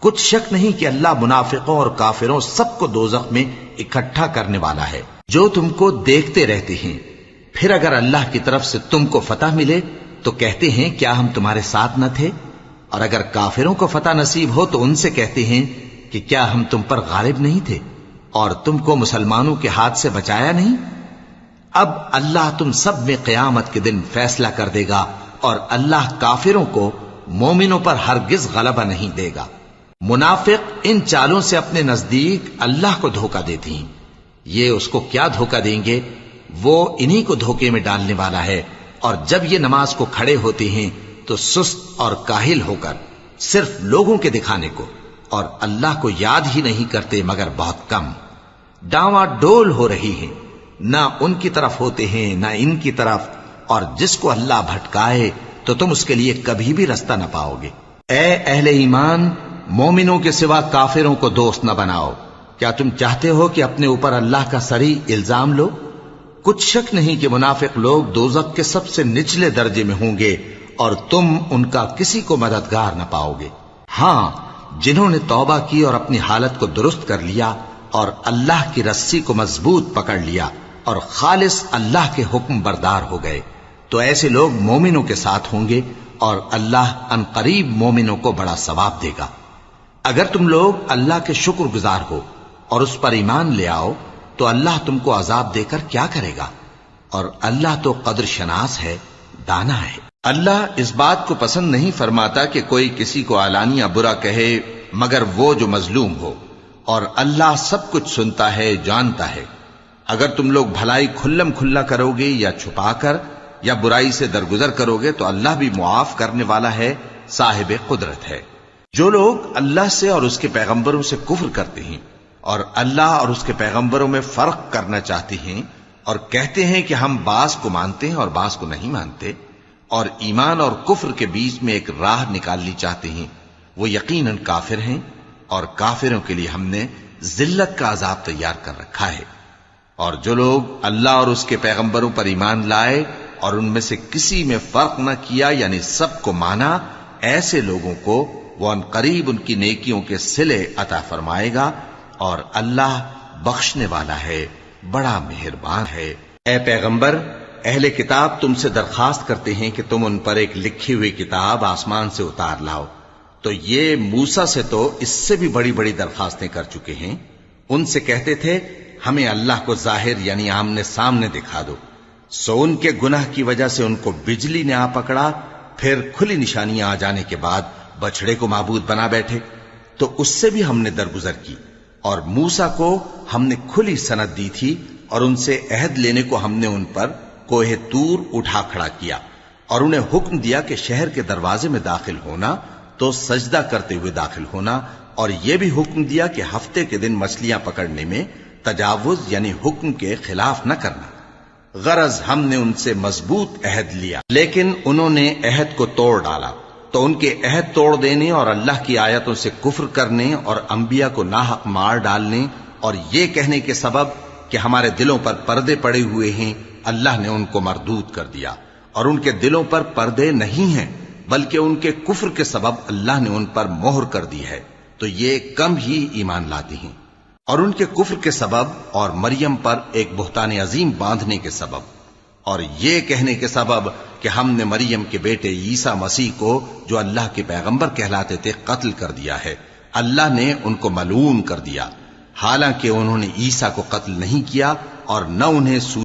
کچھ شک نہیں کہ اللہ منافقوں اور کافروں سب کو دوزخ میں اکٹھا کرنے والا ہے جو تم کو دیکھتے رہتے ہیں۔ پھر اگر اللہ کی طرف سے تم کو فتح ملے تو کہتے ہیں کیا ہم تمہارے ساتھ نہ تھے، اور اگر کافروں کو فتح نصیب ہو تو ان سے کہتے ہیں کہ کیا ہم تم پر غالب نہیں تھے اور تم کو مسلمانوں کے ہاتھ سے بچایا نہیں۔ اب اللہ تم سب میں قیامت کے دن فیصلہ کر دے گا، اور اللہ کافروں کو مومنوں پر ہرگز غلبہ نہیں دے گا۔ منافق ان چالوں سے اپنے نزدیک اللہ کو دھوکہ دیتے ہیں، یہ اس کو کیا دھوکہ دیں گے، وہ انہی کو دھوکے میں ڈالنے والا ہے۔ اور جب یہ نماز کو کھڑے ہوتے ہیں تو سست اور کاہل ہو کر صرف لوگوں کے دکھانے کو اور اللہ کو یاد ہی نہیں کرتے مگر بہت کم، ڈاواں ڈول ہو رہی ہیں، نہ ان کی طرف ہوتے ہیں نہ ان کی طرف، اور جس کو اللہ بھٹکائے تو تم اس کے لیے کبھی بھی رستہ نہ پاؤ گے۔ اے اہل ایمان، مومنوں کے سوا کافروں کو دوست نہ بناؤ۔ کیا تم چاہتے ہو کہ اپنے اوپر اللہ کا صریح الزام لو؟ کچھ شک نہیں کہ منافق لوگ دوزخ کے سب سے نچلے درجے میں ہوں گے، اور تم ان کا کسی کو مددگار نہ پاؤ گے۔ ہاں، جنہوں نے توبہ کی اور اپنی حالت کو درست کر لیا اور اللہ کی رسی کو مضبوط پکڑ لیا اور خالص اللہ کے حکم بردار ہو گئے تو ایسے لوگ مومنوں کے ساتھ ہوں گے، اور اللہ عنقریب مومنوں کو بڑا ثواب دے گا۔ اگر تم لوگ اللہ کے شکر گزار ہو اور اس پر ایمان لے آؤ تو اللہ تم کو عذاب دے کر کیا کرے گا، اور اللہ تو قدر شناس ہے، دانا ہے۔ اللہ اس بات کو پسند نہیں فرماتا کہ کوئی کسی کو علانیہ برا کہے مگر وہ جو مظلوم ہو، اور اللہ سب کچھ سنتا ہے، جانتا ہے۔ اگر تم لوگ بھلائی کھلم کھلا کرو گے یا چھپا کر یا برائی سے درگزر کرو گے تو اللہ بھی معاف کرنے والا ہے، صاحب قدرت ہے۔ جو لوگ اللہ سے اور اس کے پیغمبروں سے کفر کرتے ہیں اور اللہ اور اس کے پیغمبروں میں فرق کرنا چاہتے ہیں اور کہتے ہیں کہ ہم بعض کو مانتے ہیں اور بعض کو نہیں مانتے، اور ایمان اور کفر کے بیچ میں ایک راہ نکالنی چاہتے ہیں، وہ یقیناً کافر ہیں، اور کافروں کے لیے ہم نے ذلت کا عذاب تیار کر رکھا ہے۔ اور جو لوگ اللہ اور اس کے پیغمبروں پر ایمان لائے اور ان میں سے کسی میں فرق نہ کیا یعنی سب کو مانا، ایسے لوگوں کو وہ ان قریب ان کی نیکیوں کے صلے عطا فرمائے گا، اور اللہ بخشنے والا ہے، بڑا مہربان ہے۔ اے پیغمبر، اہل کتاب تم سے درخواست کرتے ہیں کہ تم ان پر ایک لکھی ہوئی کتاب آسمان سے اتار لاؤ، تو یہ موسیٰ سے تو اس سے بھی بڑی بڑی درخواستیں کر چکے ہیں۔ ان سے کہتے تھے ہمیں اللہ کو ظاہر یعنی آمنے سامنے دکھا دو، سو ان کے گناہ کی وجہ سے ان کو بجلی نے آ پکڑا، پھر کھلی نشانیاں آ جانے کے بعد بچڑے کو معبود بنا بیٹھے، تو اس سے بھی ہم نے درگزر کی، اور موسیٰ کو ہم نے کھلی سند دی تھی، اور ان سے عہد لینے کو ہم نے ان پر کوہ طور اٹھا کھڑا کیا، اور انہیں حکم دیا کہ شہر کے دروازے میں داخل ہونا تو سجدہ کرتے ہوئے داخل ہونا، اور یہ بھی حکم دیا کہ ہفتے کے دن مچھلیاں پکڑنے میں تجاوز یعنی حکم کے خلاف نہ کرنا۔ غرض ہم نے ان سے مضبوط عہد لیا، لیکن انہوں نے عہد کو توڑ ڈالا، تو ان کے عہد توڑ دینے اور اللہ کی آیتوں سے کفر کرنے اور انبیاء کو ناحق مار ڈالنے اور یہ کہنے کے سبب کہ ہمارے دلوں پر پردے پڑے ہوئے ہیں، اللہ نے ان کو مردود کر دیا، اور ان کے دلوں پر پردے نہیں ہیں بلکہ ان کے کفر کے سبب اللہ نے ان پر مہر کر دی ہے، تو یہ کم ہی ایمان لاتے ہیں۔ اور ان کے کفر کے سبب اور مریم پر ایک بہتان عظیم باندھنے کے سبب اور یہ کہنے کے سبب کہ ہم نے مریم کے بیٹے عیسیٰ مسیح کو جو اللہ کے پیغمبر کہلاتے تھے قتل کر دیا ہے، اللہ نے ان کو ملعون کر دیا، حالانکہ انہوں نے عیسیٰ کو قتل نہیں کیا اور نہ انہیں